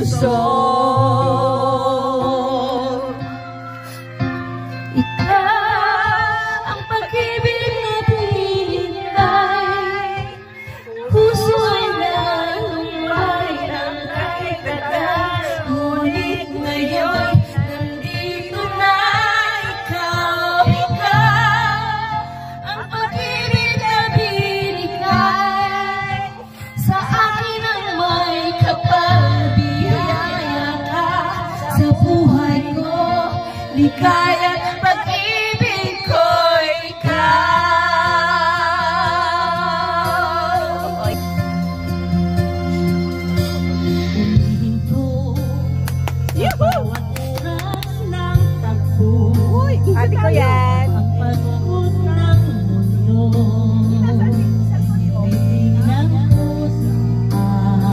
puso. Ikaw ang pag-ibig na pinintay, puso ay nalumbay ng kahit tagal. Ngunit ngayon nandito na ikaw, ang pag-ibig na binigay sa akin ang may kapal. Biyaya ka sa buhay ko, ligaya.